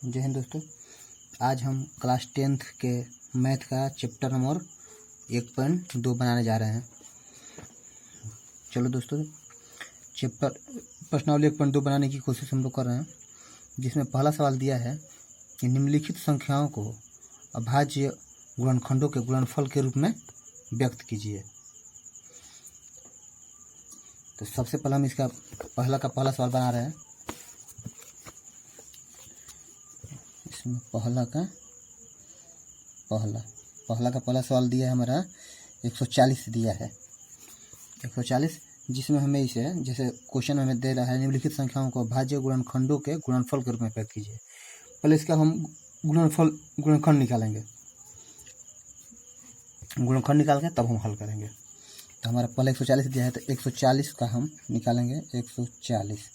जय हिंद दोस्तों। आज हम क्लास 10th के मैथ का चैप्टर नंबर 1.2 बनाने जा रहे हैं। चलो दोस्तों, चैप्टर प्रश्नावली 1.2 बनाने की कोशिश हम लोग कर रहे हैं, जिसमें पहला सवाल दिया है कि निम्नलिखित संख्याओं को अभाज्य गुणनखंडों के गुणनफल के रूप में व्यक्त कीजिए। तो सबसे पहले हम इसका पहला सवाल बना रहे हैं। इसमें पहला पहला सवाल दिया है हमारा 140 दिया है 140, जिसमें हमें इसे जैसे क्वेश्चन हमें दे रहा है निम्नलिखित संख्याओं को भाज्य गुणनखंडों के गुणनफल के रूप में व्यक्त कीजिए। पहले इसका हम गुणनखंड निकालेंगे, गुणनखंड निकाल के तब हम हल करेंगे। तो हमारा पहले 140 दिया है, तो 140 का हम निकालेंगे 140।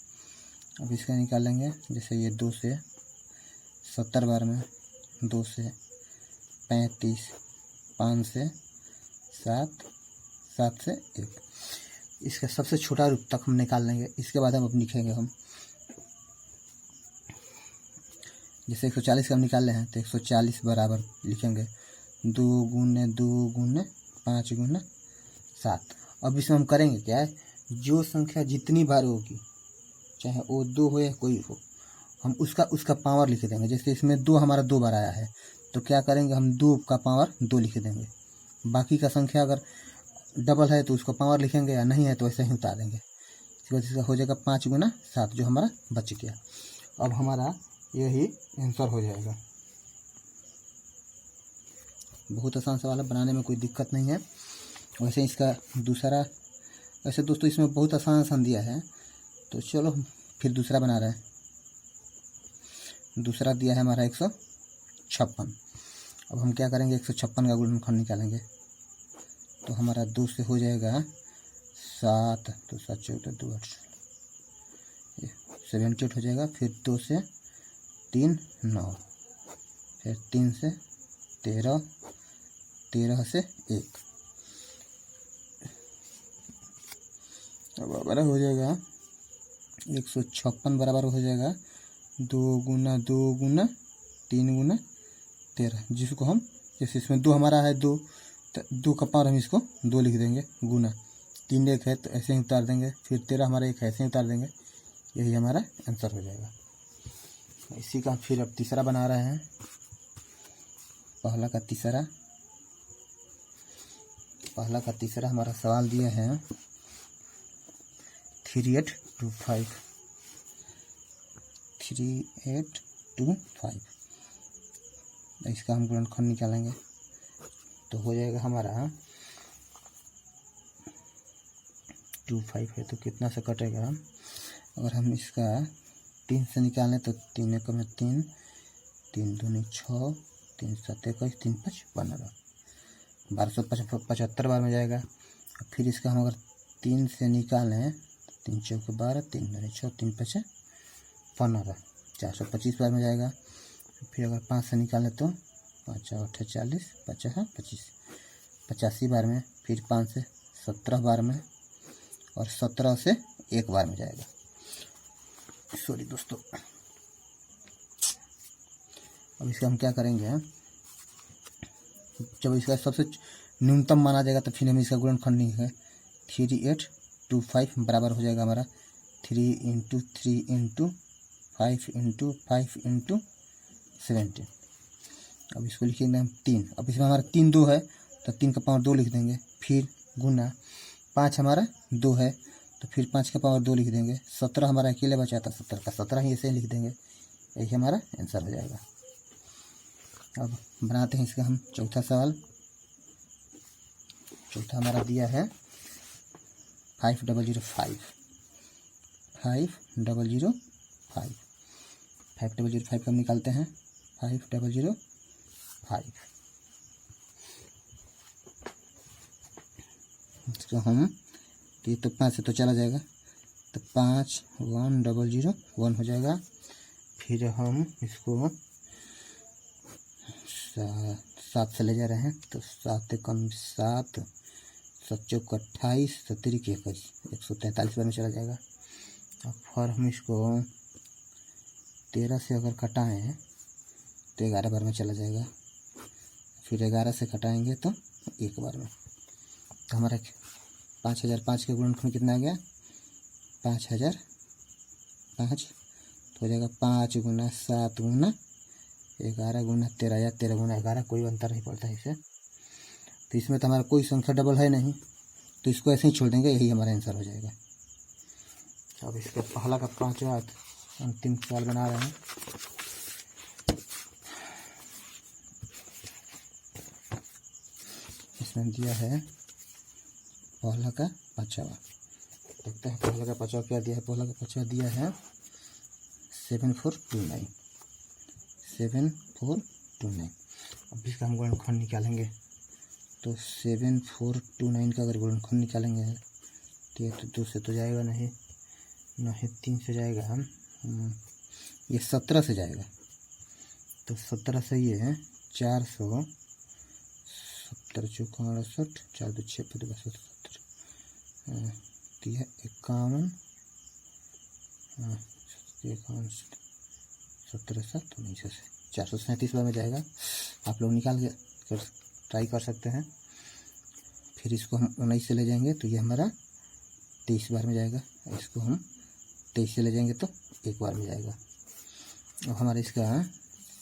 अब इसका निकालेंगे, जैसे ये 2 से 70 बार में, 2 से 35, 5 से 7, 7 से 1। इसका सबसे छोटा रूप तक हम निकाल लेंगे। इसके बाद हम अब लिखेंगे हम, जैसे 140 का हम निकाल रहे हैं तो 140 बराबर लिखेंगे 2 गुने 2 गुने 5 गुने 7। अब इसमें हम करेंगे क्या है, जो संख्या जितनी बार होगी, चाहे वो 2 हो या कोई हो, हम उसका पावर लिख देंगे। जैसे इसमें 2 हमारा 2 बार आया है, तो क्या करेंगे, हम 2 का पावर 2 लिख देंगे। बाकी का संख्या अगर डबल है तो उसका पावर लिखेंगे, या नहीं है तो ऐसे ही उतार देंगे। इसके बाद इसका हो जाएगा 5 गुना 7, जो हमारा बच गया। अब हमारा यही आंसर हो जाएगा। बहुत आसान सवाल है, बनाने में कोई दिक्कत नहीं है। वैसे इसका दूसरा, वैसे दोस्तों इसमें बहुत आसान दिया है, तो चलो फिर दूसरा बना रहे हैं। दूसरा दिया है हमारा 156। अब हम क्या करेंगे, 156 का गुणनखंड निकालेंगे। तो हमारा 2 से हो जाएगा 7, तो 7 14 2 8, 78 हो जाएगा। फिर 2 से 3 9, फिर 3 से 13, 13 से 1। अब बराबर हो जाएगा 156 बराबर हो जाएगा 2 गुना 2 गुना 3 गुना 13, जिसको हम, जैसे इसमें 2 हमारा है, 2 तो 2 का पावर हम इसको 2 लिख देंगे, गुना 3 1 है तो ऐसे ही उतार देंगे। फिर 13 हमारा 1 है, ऐसे ही उतार देंगे। यही हमारा आंसर हो जाएगा। इसी का फिर अब तीसरा बना रहे हैं। पहला का तीसरा हमारा सवाल दिया है 3825। 3825, इसका हम गुणनखंड निकालेंगे। तो हो जाएगा हमारा 25 है तो कितना से कटेगा, अगर हम इसका 3 से निकालें तो 3 1 में 3, 3 2 6, 3 7 21, 3 5 15, 1275 बार में जाएगा। फिर इसका हम अगर 3 से निकालें, 3 4 12, 3 2 6, 3 5 15, 425 बार में जाएगा। फिर अगर 5 से निकालें तो 5 8 40, 50 25, 85 बार में। फिर 5 से 17 बार में, और 17 से 1 बार में जाएगा। सॉरी दोस्तों। अब इसका हम क्या करेंगे, जब इसका सबसे न्यूनतम माना जाएगा तो फिर हम इसका गुणनखंड लिखेंगे। 3825 बराबर हो जाएगा हमारा 3 × 3 × 5 × 5 × 17। अब इसको लिखेंगे हम 3। अब इसमें हमारा 3 2 है तो 3 का पावर 2 लिख देंगे। फिर गुना 5 हमारा 2 है तो फिर 5 का पावर 2 लिख देंगे। 17 हमारा अकेले बचा था, 17 का 17 ही ऐसे ही लिख देंगे। यही हमारा आंसर हो जाएगा। अब बनाते हैं इसका हम चौथा सवाल। चौथा हमारा दिया है 5005। 5005 5005 का हम निकालते हैं। 5005 इसको हम, ये तो 5 से तो चला जाएगा, तो 5 1 0 0 1 हो जाएगा। फिर हम इसको 7 से ले जा रहे हैं, तो 7 कम 7, 7 चौक 28, 7 21, 143 बार में चला जाएगा। अब फिर हम इसको 13 से अगर कटाएँ तो 11 बार में चला जाएगा। फिर 11 से घटाएंगे तो 1 बार में। तो हमारा 5005 के गुणनखंड कितना आ गया 5005, तो हो जाएगा 5 गुना 7 गुना 11 गुना 13 या 13 गुना 11, कोई अंतर नहीं पड़ता है इससे। तो इसमें तो हमारा कोई संख्या डबल है नहीं, तो इसको ऐसे ही छोड़ देंगे, यही हमारा आंसर हो जाएगा। अब इसका पहला का 5वां अंतिम सवाल बना रहे हैं। इसमें दिया है पहला का 5वां, देखते हैं पहला का 5वां क्या दिया है। पहला का 5वां दिया है 7429, 7429। अब इसका हम गुणनखंड निकालेंगे, तो 7429 का अगर गुणनखंड निकालेंगे तो ये तो 2 से तो जाएगा नहीं, न ही 3 से जाएगा, ये 17 से जाएगा। तो 17 से ये है 400, 70 चौका 68, 4 2 6 5 70, तो यह 51, 17 7 19 से 437 बार में जाएगा। आप लोग निकाल के ट्राई कर सकते हैं। फिर इसको हम 19 से ले जाएंगे तो ये हमारा 23 बार में जाएगा। इसको हम 23 से ले जाएंगे तो 1 बार में जाएगा। और हमारा इसका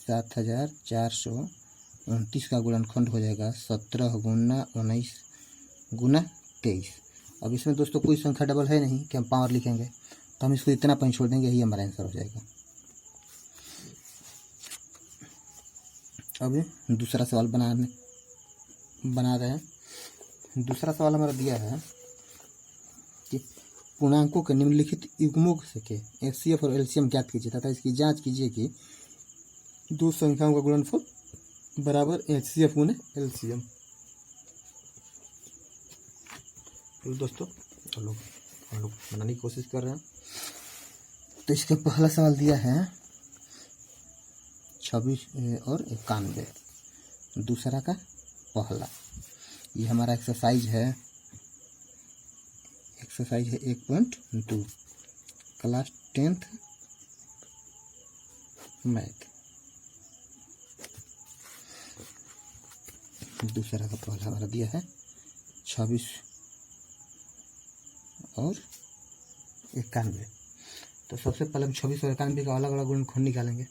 7429 का गुणनखंड हो जाएगा 17 गुना 19 गुना 23। अब इसमें दोस्तों कोई संख्या डबल है नहीं कि हम पावर लिखेंगे, तो हम इसको इतना पॉइंट छोड़ देंगे, यही हमारा आंसर हो जाएगा। अब दूसरा सवाल बना रहे हैं। दूसरा सवाल हमारा दिया है कि पूर्णांकों के निम्नलिखित युग्मों के एचसीएफ और एलसीएम ज्ञात कीजिए तथा इसकी जांच कीजिए कि दो संख्याओं का गुणनफल बराबर एचसीएफ गुने एलसीएम। तो दोस्तों हम लोग बनाने की कोशिश कर रहे हैं। तो इसका पहला सवाल दिया है 26 और 91, दूसरा का पहला। ये हमारा एक्सरसाइज है 1.2 क्लास 10th मैथ। दूसरा का पहला हमारा दिया है 26 और 91। तो सबसे पहले हम 26 और 91 का अलग अलग गुणनखंड निकालेंगे।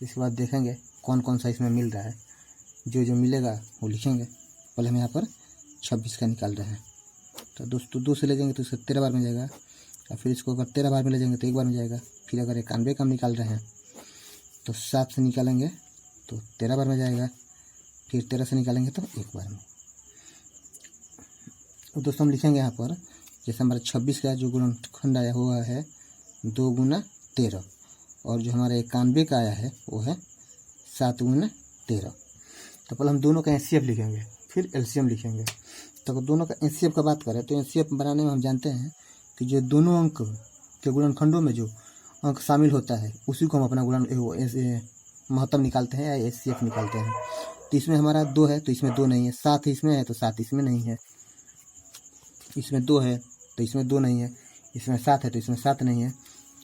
इसके बाद देखेंगे कौन कौन सा इसमें मिल रहा है, जो जो मिलेगा वो लिखेंगे। पहले हम यहाँ पर 26 का निकाल रहे हैं। तो दोस्तों 2 से ले जाएंगे तो इसको 13 बार में जाएगा, और फिर इसको अगर 13 बार में ले जाएंगे तो 1 बार में जाएगा। फिर अगर 91 का हम निकाल रहे हैं तो 7 से निकालेंगे तो 13 बार में जाएगा। फिर 13 से निकालेंगे तो 1 बार में। तो दोस्तों हम लिखेंगे यहाँ पर, जैसे हमारा 26 का जो गुणनखंड आया हुआ है 2 गुना 13, और जो हमारा 91 का आया है वो है 7 गुना 13। तो पहले हम दोनों का एचसीएफ लिखेंगे, फिर एलसीएम लिखेंगे। तो अगर दोनों का एचसीएफ का बात करें तो एचसीएफ बनाने में हम जानते हैं कि जो दोनों अंक के गुणनखंडों में जो अंक शामिल होता है उसी को हम अपना महत्तम निकालते हैं या एचसीएफ निकालते हैं। तो इसमें हमारा 2 है तो इसमें 2 नहीं है, 7 इसमें है तो 7 इसमें नहीं है, इसमें 2 है तो इसमें 2 नहीं है, इसमें 7 है तो इसमें 7 नहीं है।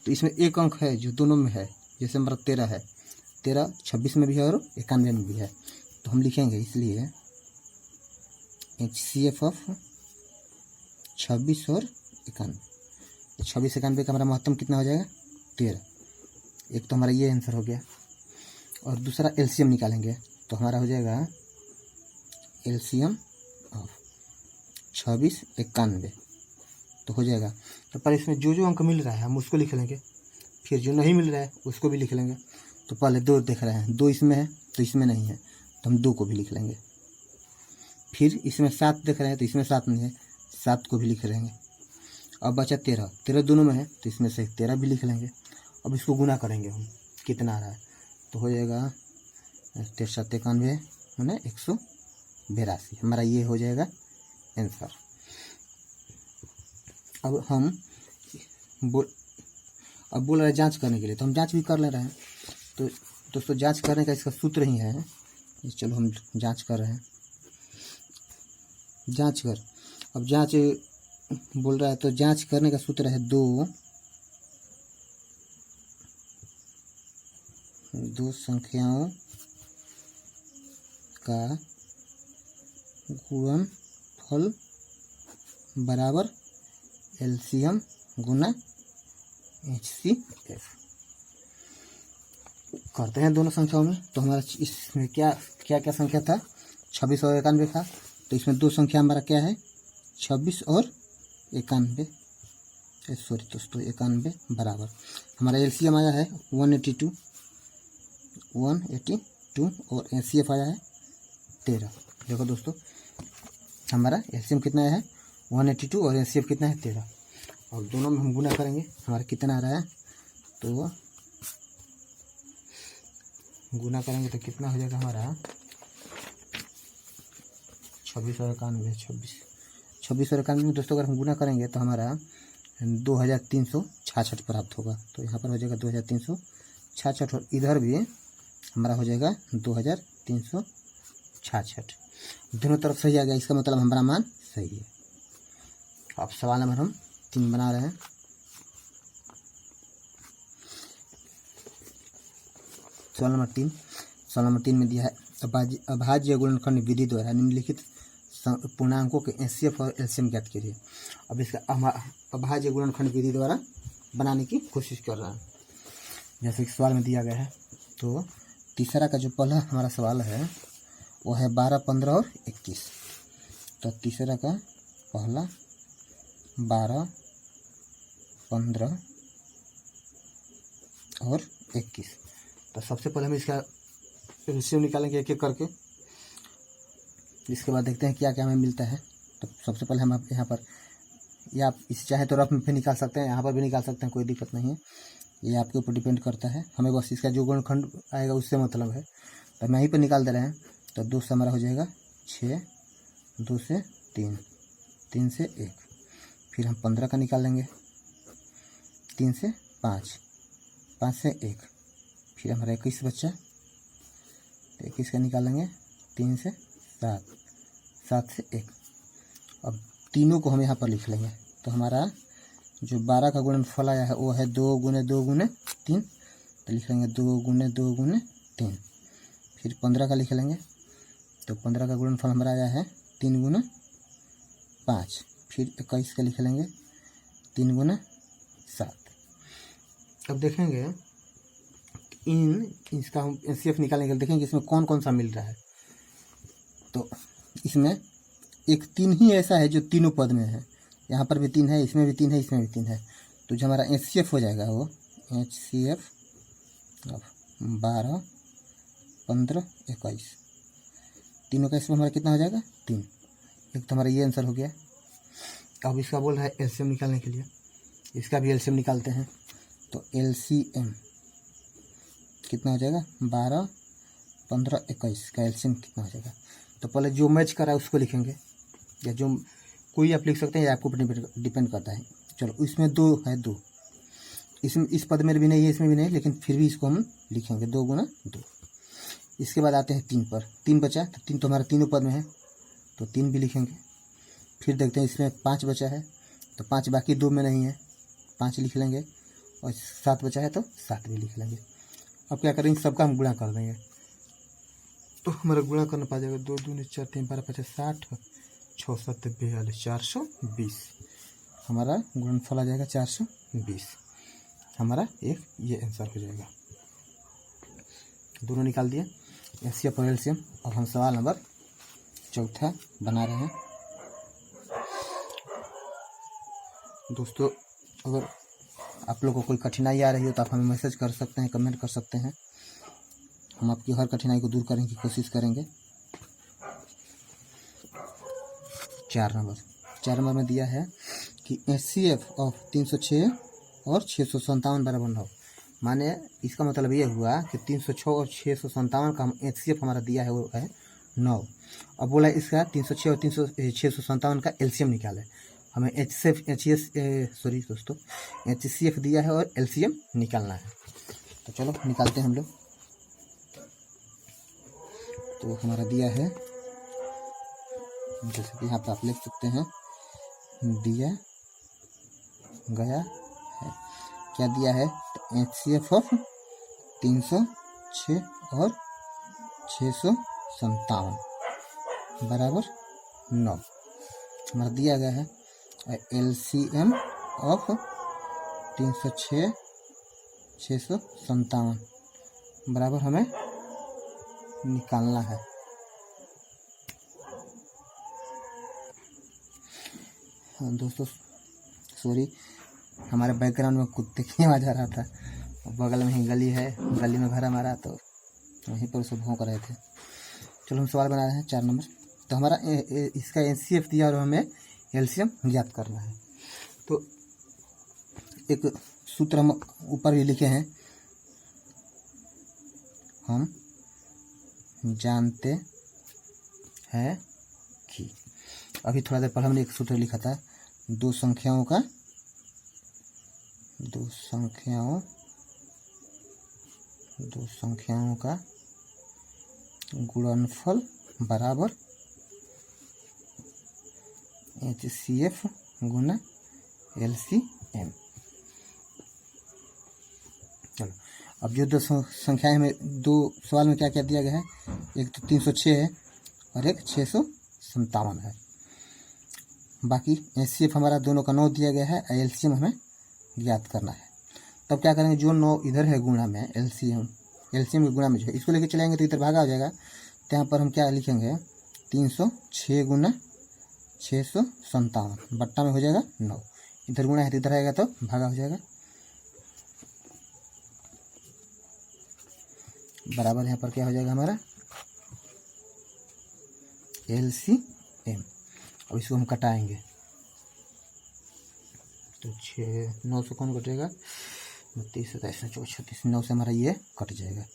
तो इसमें एक अंक है जो दोनों में है, जैसे हमारा 13 है, 13 26 में भी है और 91 में भी है। तो हम लिखेंगे इसलिए एचसीएफ ऑफ 26 और 91। 26 91 का हमारा महत्तम कितना हो जाएगा 13। एक तो हमारा ये आंसर हो गया। और दूसरा एलसीएम निकालेंगे तो हमारा हो जाएगा एलसीएम ऑफ 26 91। तो हो जाएगा। तो पहले इसमें जो जो अंक मिल रहा है हम उसको लिख लेंगे, फिर जो नहीं मिल रहा है उसको भी लिख लेंगे। तो पहले 2 देख रहे हैं, 2 इसमें है तो इसमें नहीं है, तो हम 2 को भी लिख लेंगे। फिर इसमें 7 देख रहे हैं तो इसमें 7 नहीं है, 7 को भी लिख लेंगे। अब बचा 13, 13 दोनों में है तो इसमें से 13 भी लिख लेंगे। अब इसको गुना करेंगे हम, कितना आ रहा है, तो हो जाएगा 13 91 माने 182। हमारा ये हो जाएगा आंसर। अब हम बोल रहे हैं जांच करने के लिए, तो हम जांच भी कर ले रहे हैं। तो दोस्तों जांच करने का इसका सूत्र ही है, चलो हम जांच कर रहे हैं। जांच कर, अब जांच बोल रहा है तो जांच करने का सूत्र है 2 संख्याओं का गुणनफल बराबर एलसीएम गुना HCF। करते हैं दोनों संख्याओं में। तो हमारा इसमें क्या क्या क्या संख्या था, 26 और 91 था। तो इसमें दो संख्या हमारा क्या है, 26 और 91, सॉरी दोस्तों 91 बराबर हमारा एलसीएम आया है 182 और HCF आया है 13। देखो दोस्तों हमारा एलसीएम कितना है 182 और HCF कितना है 13, और दोनों में हम गुना करेंगे हमारा कितना आ रहा है। तो गुना करेंगे तो कितना हो जाएगा हमारा 26 और 91, 26 और 91 में दोस्तों अगर हम गुना करेंगे तो हमारा 2366 प्राप्त होगा। तो यहाँ पर हो जाएगा 2366 और इधर भी हमारा हो जाएगा 2366। दोनों तरफ सही आ गया, इसका मतलब हमारा मान सही है। अब सवाल नंबर हम 3 बना रहे हैं। सवाल नंबर 3 में दिया है अभाज्य गुणनखंड विधि द्वारा निम्नलिखित पूर्णांकों के HCF और LCM ज्ञात कीजिए। अब इसका अभाज्य गुणनखंड विधि द्वारा बनाने की कोशिश कर रहा है, जैसे कि सवाल में दिया गया है। तो तीसरा का जो पहला हमारा सवाल है वो है 12, 15 और 21। तो तीसरा का पहला 12, 15 और 21। तो सबसे पहले हम इसका एलसीएम निकालेंगे एक एक करके, इसके बाद देखते हैं क्या क्या हमें मिलता है। तो सबसे पहले हम यहाँ पर, या आप इस चाहे तो रफ में भी निकाल सकते हैं, यहाँ पर भी निकाल सकते हैं, कोई दिक्कत नहीं है, ये आपके ऊपर डिपेंड करता है। हमें बस इसका जो गुणनखंड आएगा उससे मतलब है, तो हम यहीं पर निकाल दे रहे हैं। तो 2 से हमारा हो जाएगा 6, 2 से 3, 3 से 1, फिर हम 15 का निकाल लेंगे, 3 से 5, 5 से 1, फिर हमारा 21 बच्चा, तो 21 का निकालेंगे, 3 से 7, 7 से 1। अब तीनों को हम यहाँ पर लिख लेंगे। तो हमारा जो 12 का गुणनफल आया है वो है 2 गुने 2 गुने 3, तो लिख लेंगे 2 गुने 2 गुने 3। फिर 15 का लिख लेंगे, तो 15 का गुणनफल हमारा आया है 3 गुना 5। फिर 21 का लिख लेंगे 3 गुना 7। अब देखेंगे इसका हम HCF निकालेंगे, देखेंगे इसमें कौन कौन सा मिल रहा है। तो इसमें एक 3 ही ऐसा है जो तीनों पद में है, यहाँ पर भी 3 है, इसमें भी 3 है, इसमें भी 3 है। तो जो हमारा HCF हो जाएगा वो HCF 12, 15, 21, तीनों का इसमें हमारा कितना हो जाएगा 3। एक तो हमारा ये आंसर हो गया। अब इसका बोल रहा है एलसीएम निकालने के लिए, इसका भी एलसीएम निकालते हैं। तो एलसीएम कितना हो जाएगा 12, 15, 21 का एलसीएम कितना हो जाएगा। तो पहले जो मैच करा है उसको लिखेंगे, या जो कोई आप लिख सकते हैं, या आपको डिपेंड करता है। चलो इसमें 2 है, 2 इसमें इस पद में भी नहीं है, इसमें भी नहीं, लेकिन फिर भी इसको हम लिखेंगे 2 गुना 2। इसके बाद आते हैं 3 पर, 3 बचा, तो 3 तो हमारा तीनों पद में है, तो 3 भी लिखेंगे। फिर देखते हैं इसमें 5 बचा है, तो 5 बाकी 2 में नहीं है, 5 लिख लेंगे, और 7 बचा है तो 7 भी लिख लेंगे। अब क्या करेंगे, सबका हम गुणा कर देंगे, तो हमारा गुणा करना पा जाएगा 2 दूनी 4 3 12 50 60 6 7 42 420। हमारा गुणनफल आ जाएगा 420। हमारा एक ये आंसर हो जाएगा। दोनों निकाल दिए HCF और LCM। अब हम सवाल नंबर 4 बना रहे हैं। दोस्तों अगर आप लोगों को कोई कठिनाई आ रही हो तो आप हमें मैसेज कर सकते हैं, कमेंट कर सकते हैं, हम आपकी हर कठिनाई को दूर करने की कोशिश करेंगे। 4 नंबर में दिया है कि HCF ऑफ 306 और 657 बराबर 9। माने इसका मतलब ये हुआ कि 306 और 657 का HCF हमारा दिया है वो है 9। अब बोला इसका 306 और 657 का LCM निकाले। हमें HCF दिया है और LCM निकालना है। तो चलो निकालते हैं हम लोग। तो हमारा दिया है, जैसे कि यहाँ पर आप लिख सकते हैं, दिया गया है, क्या दिया है, तो HCF ऑफ 306 और 657 57 बराबर 9 हमारा दिया गया है। LCM ऑफ 306 657 बराबर हमें निकालना है। हाँ दोस्तों सॉरी, हमारे बैकग्राउंड में कुत्ते की आवाज़ आ रहा था। बगल में ही गली है, गली में घर हमारा, तो वहीं पर उसे भौंक रहे थे। चलो हम सवाल बना रहे हैं 4 नंबर। तो हमारा इसका NCF दिया और हमें LCM ज्ञात करना है। तो एक सूत्र हम ऊपर भी लिखे हैं, हम जानते हैं कि, अभी थोड़ा देर पहले हमने एक सूत्र लिखा था, दो संख्याओं का गुणनफल बराबर HCF गुना LCM। चलो अब जो दो संख्याएं हमें दो सवाल में क्या क्या दिया गया है, एक तो 306 है और एक 657 है। बाकी HCF हमारा दोनों का 9 दिया गया है, LCM हमें ज्ञात करना है। तब क्या करेंगे, जो 9 इधर है गुणा में LCM के गुणा में जो है इसको लेके चलेंगे तो इधर भागा हो जाएगा। तो यहाँ पर हम क्या लिखेंगे, 306 गुना 657 बट्टा में हो जाएगा 9, इधर गुणा है तो इधर आएगा तो भागा हो जाएगा, बराबर यहाँ पर क्या हो जाएगा हमारा LCM। अब इसको हम कटाएंगे तो 9 से कौन कटेगा, 29 27 24 36, 9 से हमारा ये कट जाएगा,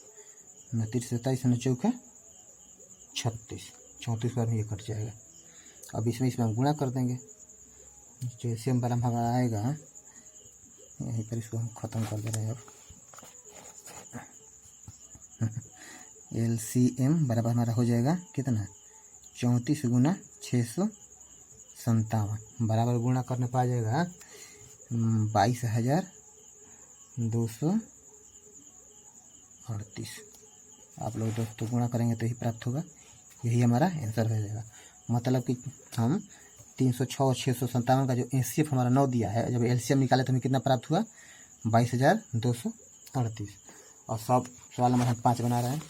29 27 चौका 36, 34 बार में ये कट जाएगा। अब इसमें हम गुणा कर देंगे, जैसे हम बड़ा हमारा आएगा यहीं पर इसको हम ख़त्म कर दे रहे हैं। अब LCM बराबर हमारा हो जाएगा कितना, 34 गुना 657 बराबर गुणा करने पर आ जाएगा 22,238। आप लोग दोस्तों गुणा करेंगे तो ही प्राप्त होगा, यही हमारा आंसर हो जाएगा। मतलब कि हम 306 और 657 का जो HCF हमारा 9 दिया है, जब LCM निकाले तो हमें कितना प्राप्त हुआ, 22,238। और सब सवाल नंबर हम 5 बना रहे हैं।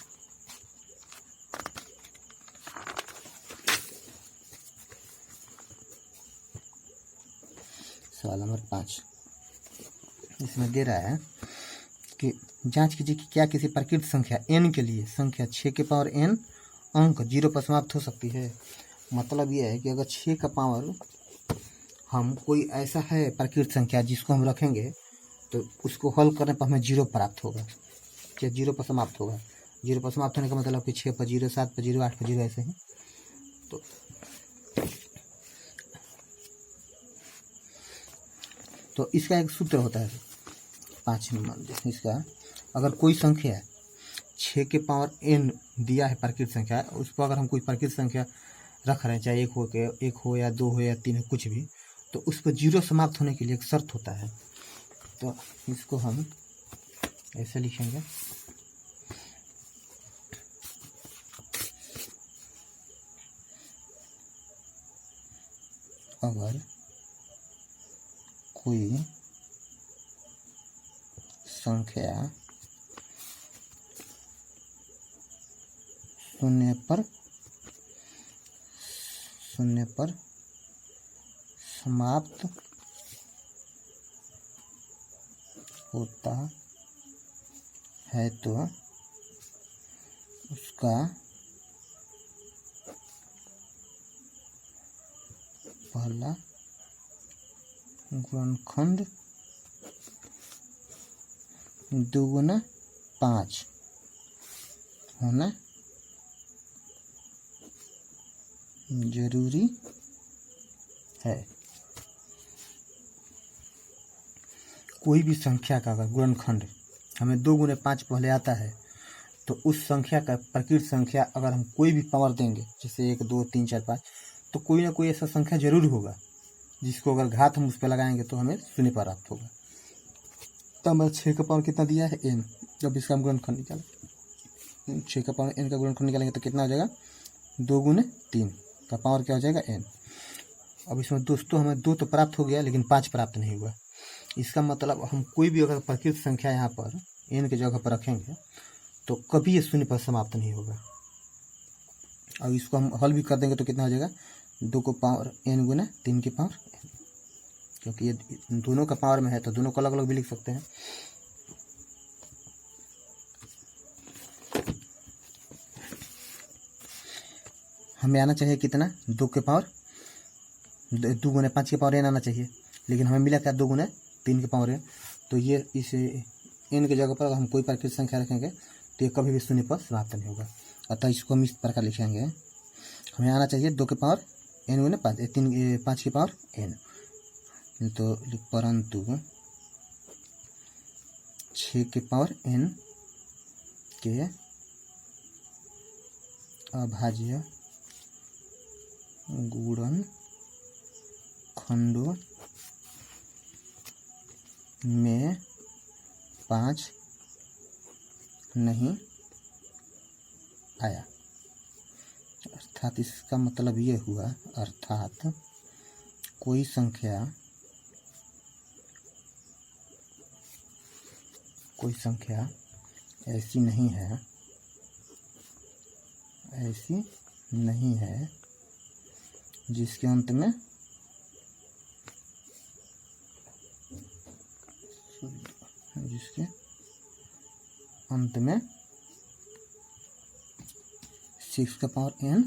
सवाल नंबर 5 इसमें दे रहा है कि जांच कीजिए कि क्या किसी प्रकृत संख्या n के लिए संख्या 6 के पावर n अंक 0 पर समाप्त हो सकती है। मतलब ये है कि अगर 6 का पावर हम कोई ऐसा है प्रकृत संख्या जिसको हम रखेंगे तो उसको हल करने पर हमें 0 प्राप्त होगा, क्या 0 पर समाप्त होगा। 0 पर समाप्त होने का मतलब कि 6 पर 0, 7 पर 0, 8 पर 0 ऐसे ही। तो इसका एक सूत्र होता है 5 नंबर इसका, अगर कोई संख्या 6 के पावर n दिया है प्रकृत संख्या, उस पर अगर हम कोई प्रकृत संख्या रख रहे हैं, चाहे एक हो या 2 हो या 3 हो कुछ भी, तो उस पर 0 समाप्त होने के लिए एक शर्त होता है। तो इसको हम ऐसे लिखेंगे, अगर कोई संख्या शून्य पर समाप्त होता है तो उसका पहला गुणनखंड 2 गुना 5 होना जरूरी है। कोई भी संख्या का अगर गुणनखंड हमें 2 गुने 5 पहले आता है तो उस संख्या का प्रकृत संख्या अगर हम कोई भी पावर देंगे, जैसे 1 2 3 4 5, तो कोई ना कोई ऐसा संख्या जरूर होगा जिसको अगर घात हम उस पर लगाएंगे तो हमें शून्य प्राप्त होगा। तो हमारा 6 का पावर कितना दिया है n, जब इसका हम गुणनखंड निकालें 6 का पावर n का गुणनखंड निकालेंगे तो कितना हो जाएगा 2 गुने 3 का पावर क्या हो जाएगा n। अब इसमें दोस्तों हमें 2 तो प्राप्त हो गया लेकिन 5 प्राप्त नहीं हुआ। इसका मतलब हम कोई भी अगर प्रकृत संख्या यहाँ पर n की जगह पर रखेंगे तो कभी ये शून्य पर समाप्त नहीं होगा। और इसको हम हल भी कर देंगे तो कितना हो जाएगा 2 को पावर n गुना 3 की पावर n, क्योंकि ये दोनों का पावर में है तो दोनों को अलग अलग भी लिख सकते हैं। हमें आना चाहिए कितना 2 के पावर 2 गुना 5 के पावर n आना चाहिए, लेकिन हमें मिला क्या 2 गुना 3 के पावर n। तो ये इस n की जगह पर अगर हम कोई प्राकृतिक संख्या रखेंगे तो ये कभी भी शून्य पर समाप्त नहीं होगा। अतः इसको हम इस प्रकार लिखेंगे, हमें आना चाहिए 2 के पावर n गुना 5 के पावर n। तो परंतु 6 के पावर n के अभाज्य गुणन खंडों में 5 नहीं आया। अर्थात इसका मतलब ये हुआ, अर्थात कोई संख्या ऐसी नहीं है जिसके अंत में में 6 का पावर n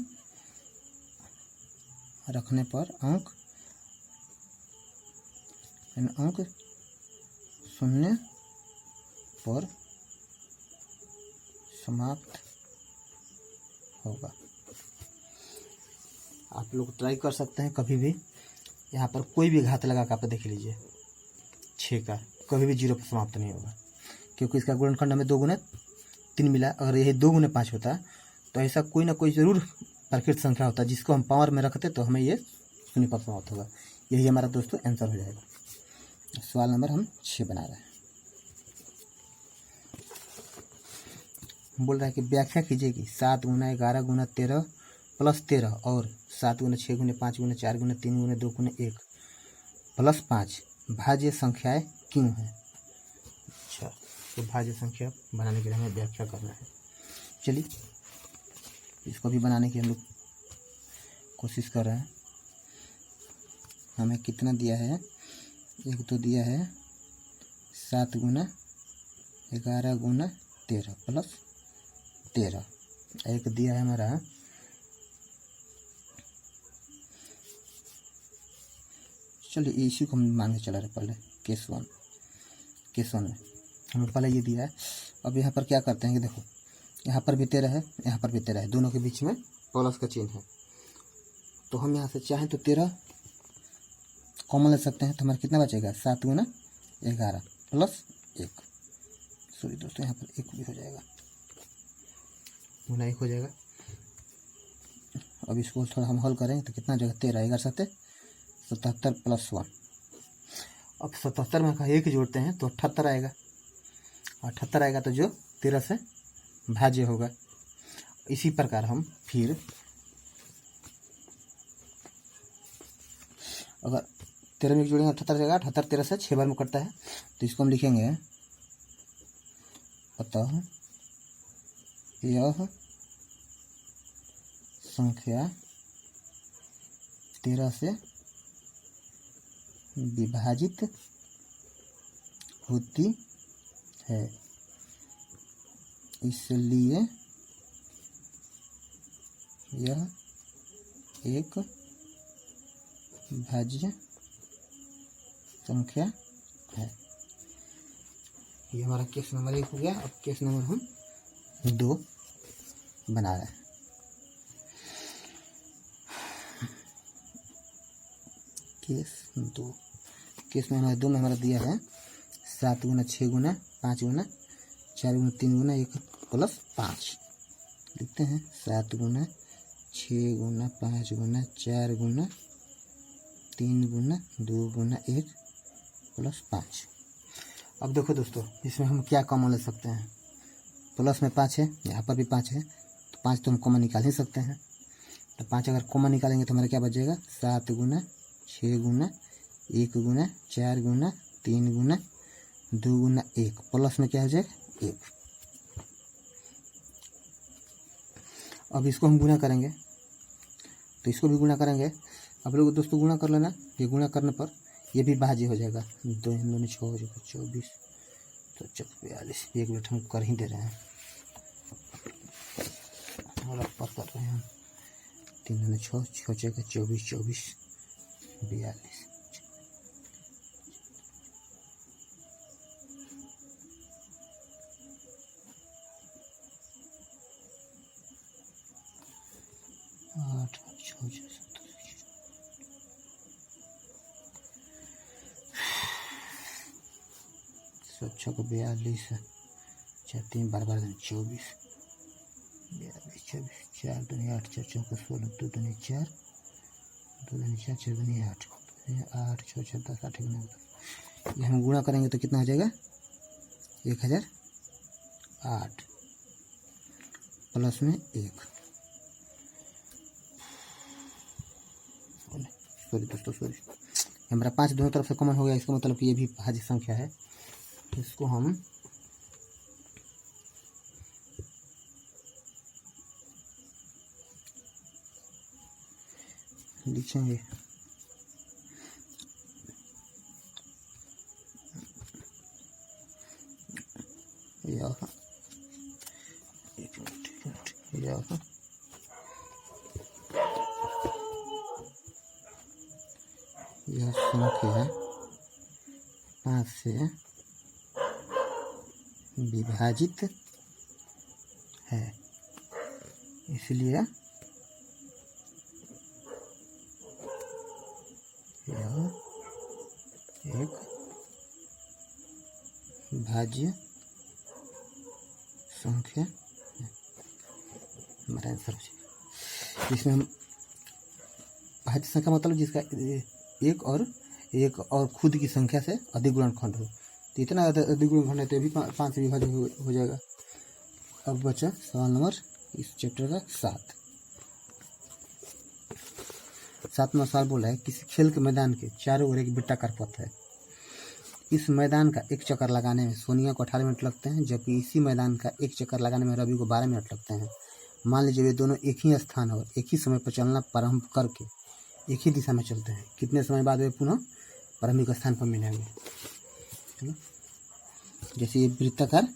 रखने पर अंक शून्य पर समाप्त होगा। आप लोग ट्राई कर सकते हैं कभी भी, यहाँ पर कोई भी घात लगा कर आप देख लीजिए 6 का कभी भी 0 पर समाप्त नहीं होगा, क्योंकि इसका गुणनखंड हमें 2 गुना 3 मिला। अगर यही 2 गुना 5 होता तो ऐसा कोई ना कोई ज़रूर प्राकृतिक संख्या होता जिसको हम पावर में रखते तो हमें ये शून्य पर समाप्त होगा। यही हमारा दोस्तों आंसर हो जाएगा। सवाल नंबर हम 6 बना रहे हैं। बोल रहा है कि व्याख्या कीजिए कि 7 गुना 11 गुना 13 प्लस 13 और 7 गुना 6 गुना 5 गुना 4 गुना 3 गुना 2 गुना 1 प्लस 5 भाज्य संख्याएं क्यों हैं। अच्छा, तो भाज्य संख्या बनाने के लिए हमें व्याख्या करना है। चलिए इसको भी बनाने की हम लोग कोशिश कर रहे हैं। हमें कितना दिया है, एक तो दिया है 7 गुना 11 गुना 13 प्लस 13, एक दिया है हमारा इसी को हम मान के चला रहे पहले केस वन में हमें पहले ये दिया है। अब यहाँ पर क्या करते हैं कि देखो यहाँ पर भी 13 है, यहाँ पर भी 13 है, दोनों के बीच में प्लस का चिन्ह है। तो हम यहाँ से चाहें तो 13 कॉमन ले सकते हैं, तो हमारा कितना बचेगा 7 गुना 11 प्लस 1। सॉरी दोस्तों, यहाँ पर 1 भी हो जाएगा, गुना 1 हो जाएगा। अब इसको थोड़ा हम हल करेंगे तो कितना जगह 13 11 7 77 प्लस 1। अब 77 में 1 जोड़ते हैं तो 78 आएगा, 78 आएगा तो जो 13 से भाज्य होगा। इसी प्रकार हम फिर अगर 13 में जोड़ेंगे 78 जगह 78 13 से 6 बार में कटता है, तो इसको हम लिखेंगे अतः यह संख्या 13 से विभाजित होती है, इसलिए यह एक भाज्य संख्या है। ये हमारा केस नंबर 1 हो गया। अब केस नंबर हम 2 बना रहे हैं। केस में हमारा 2 में हमारा दिया है 7 गुना 6 गुना 5 गुना 4 गुना 3 गुना 1 प्लस 5। लिखते हैं 7 गुना 6 गुना 5 गुना 4 गुना 3 गुना 2 गुना 1 प्लस 5। अब देखो दोस्तों, इसमें हम क्या कॉमन ले सकते हैं। प्लस में 5 है, यहाँ पर भी 5 है, तो 5 तो हम कॉमन निकाल ही सकते हैं। तो 5 अगर कॉमन निकालेंगे तो हमारा क्या बचेगा, 7 गुना 6 गुना 1 गुना 4 गुना 3 गुना 2 गुना 1, प्लस में क्या हो जाएगा 1। अब इसको हम गुना करेंगे, तो इसको भी गुना करेंगे। अब लोग दोस्तों गुना कर लेना, ये गुना करने पर ये भी भाज्य हो जाएगा, 2 दूनी 6 हो जाएगा 24, तो 42। 1 मिनट हम कर ही दे रहे हैं और ऊपर कर रहे हैं। 3 दूनी 6, 6 जाएगा 24, 24 42। आठ 6 को 42 है, 4 3 12 12 24 42 24, 4 दूनी 8 4 चौका 16, 2 दूनी 4 2 दूनी 4 4 दूनी 8 8 6 6 10 8 9 10। ये हम गुणा करेंगे तो कितना हो जाएगा 1008 प्लस में 1। सॉरी दोस्तों सॉरी, हमारा 5 दोनों तरफ से कॉमन हो गया, इसका मतलब कि ये भी भाज्य संख्या है। इसको हम लिखेंगे यह संख्या 5 से विभाजित है, इसलिए यह एक भाज्य संख्या है। हमारा आंसर हो जाएगा। इसमें हम भाज्य संख्या मतलब जिसका एक और खुद की संख्या से अधिक गुणनखंड हो, तो इतना अधिक गुणनखंड है तो भी 5 से विभाजित हो जाएगा। अब बचा सवाल नंबर इस चैप्टर का 7वां सवाल बोला है, किसी खेल के मैदान के चारों ओर एक वृत्ताकार पथ है। इस मैदान का एक चक्कर लगाने में सोनिया को 18 मिनट लगते हैं, जबकि इसी मैदान का एक चक्कर लगाने में रवि को 12 मिनट लगते हैं। मान लीजिए वे दोनों एक ही स्थान और एक ही समय पर चलना प्रारंभ करके एक ही दिशा में चलते हैं, कितने समय बाद वे पुनः प्रारंभिक स्थान पर मिलेंगे। जैसे ये वृत्ताकार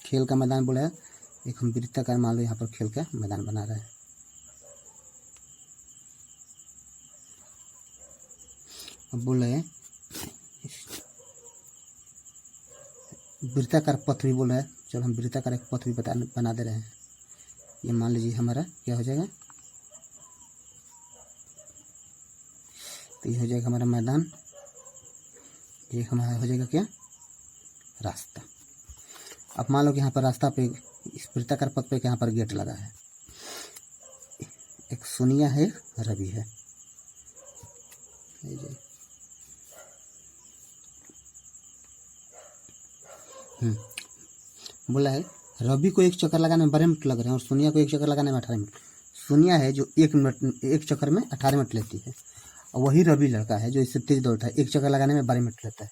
खेल का मैदान बोला है, एक हम वृत्ताकार मान लो यहाँ पर खेल का मैदान बना रहे हैं। अब बोल रहे हैं वृत्ताकार पथ भी बोल रहा है, चलो हम वृत्ताकार एक पथ भी बना दे रहे हैं। ये मान लीजिए हमारा क्या हो जाएगा, तो ये हो जाएगा हमारा मैदान, ये हमारा हो जाएगा क्या रास्ता। अब मान लो कि यहाँ पर रास्ता पे इस वृत्ताकार पथ पे यहाँ पर गेट लगा है, एक सोनिया है रवि है, बोला है रवि को एक चक्कर लगाने में 12 मिनट लग रहे हैं और सोनिया को एक चक्कर लगाने में 18 मिनट। सोनिया है जो एक चक्कर में 18 मिनट लेती है, और वही रवि लड़का है जो इससे तेज दौड़ता है, एक चक्कर लगाने में 12 मिनट लेता है।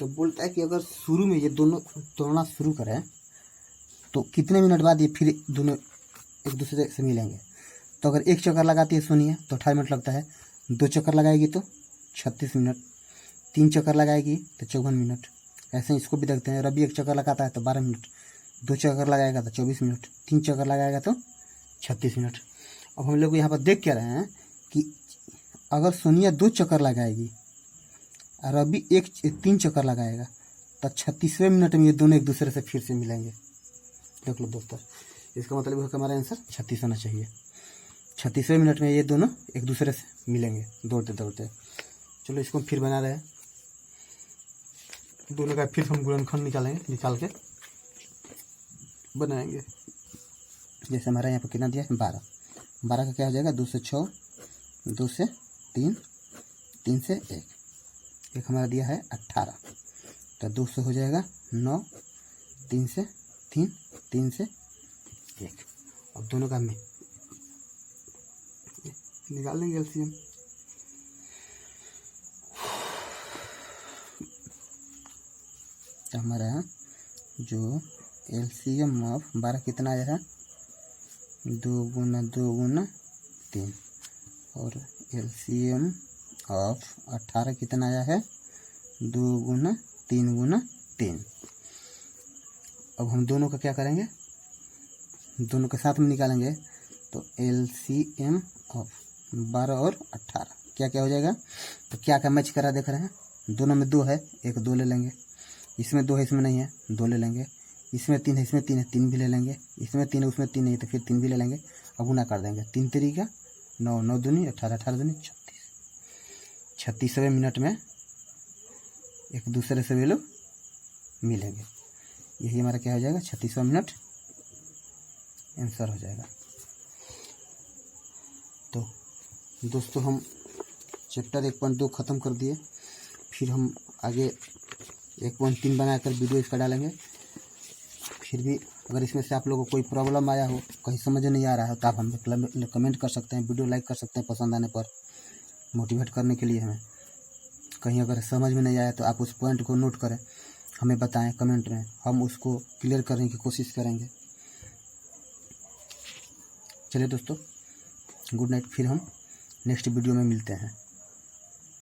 तो बोलता है कि अगर शुरू में ये दोनों दौड़ना शुरू करें तो कितने मिनट बाद ये फिर दोनों एक दूसरे से मिलेंगे। तो अगर एक चक्कर लगाती है सोनिया तो 18 मिनट लगता है, 2 चक्कर लगाएगी तो 36 मिनट, 3 चक्कर लगाएगी तो 54 मिनट। ऐसे इसको भी देखते हैं, रवि एक चक्कर लगाता है तो 12 मिनट, 2 चक्कर लगाएगा तो 24 मिनट, 3 चक्कर लगाएगा तो 36 मिनट। अब हम लोग यहाँ पर देख क्या रहे हैं कि अगर सोनिया 2 चक्कर लगाएगी और रवि 3 चक्कर लगाएगा तो 36वें मिनट में ये दोनों एक दूसरे से फिर से मिलेंगे। देख लो दोस्तों, इसका मतलब है कि हमारा आंसर 36 होना चाहिए। 36वें मिनट में ये दोनों एक दूसरे से मिलेंगे दौड़ते दौड़ते। चलो इसको फिर बना रहे हैं, दोनों का फिर हम गुणनखंड निकाल के बनाएंगे। जैसे हमारा यहाँ पर कितना दिया है 12, 12 का क्या हो जाएगा 2 से 6, 2 से 3, 3 से 1 हमारा दिया है 18, तो 2 से हो जाएगा 9, 3 से 3, 3 से 1। अब दोनों का में निकाल लेंगे एलसीएम। तो हमारा जो एलसीएम ऑफ 12 कितना आया है, 2 गुना 2 गुना 3, और एलसीएम ऑफ 18 कितना आया है, 2 गुना 3 गुना 3। अब हम दोनों का क्या करेंगे, दोनों के साथ में निकालेंगे। तो एलसीएम ऑफ 12 और 18 क्या क्या हो जाएगा, तो क्या क्या मैच करा देख रहे हैं, दोनों में 2 है, एक 2 ले लेंगे, इसमें 2 है इसमें नहीं है 2 ले लेंगे, इसमें 3 है इसमें 3 है 3 भी ले लेंगे, इसमें 3 है उसमें 3 नहीं है तो फिर 3 भी ले लेंगे। अब गुना कर देंगे, 3 तरीका 9, 9 दूनी 18, 18 दूनी 36, 36वें मिनट में एक दूसरे से वे लोग मिलेंगे। यही हमारा क्या हो जाएगा, 36वां मिनट आंसर हो जाएगा। तो दोस्तों हम चैप्टर 1.2 ख़त्म कर दिए, फिर हम आगे 1.3 बनाकर वीडियो इसका डालेंगे। फिर भी अगर इसमें से आप लोगों को कोई प्रॉब्लम आया हो, कहीं समझ नहीं आ रहा है, तो आप हमें कमेंट कर सकते हैं, वीडियो लाइक कर सकते हैं पसंद आने पर, मोटिवेट करने के लिए हमें। कहीं अगर समझ में नहीं आया तो आप उस पॉइंट को नोट करें, हमें बताएं कमेंट में, हम उसको क्लियर करने की कोशिश करेंगे। चलिए दोस्तों, गुड नाइट, फिर हम नेक्स्ट वीडियो में मिलते हैं।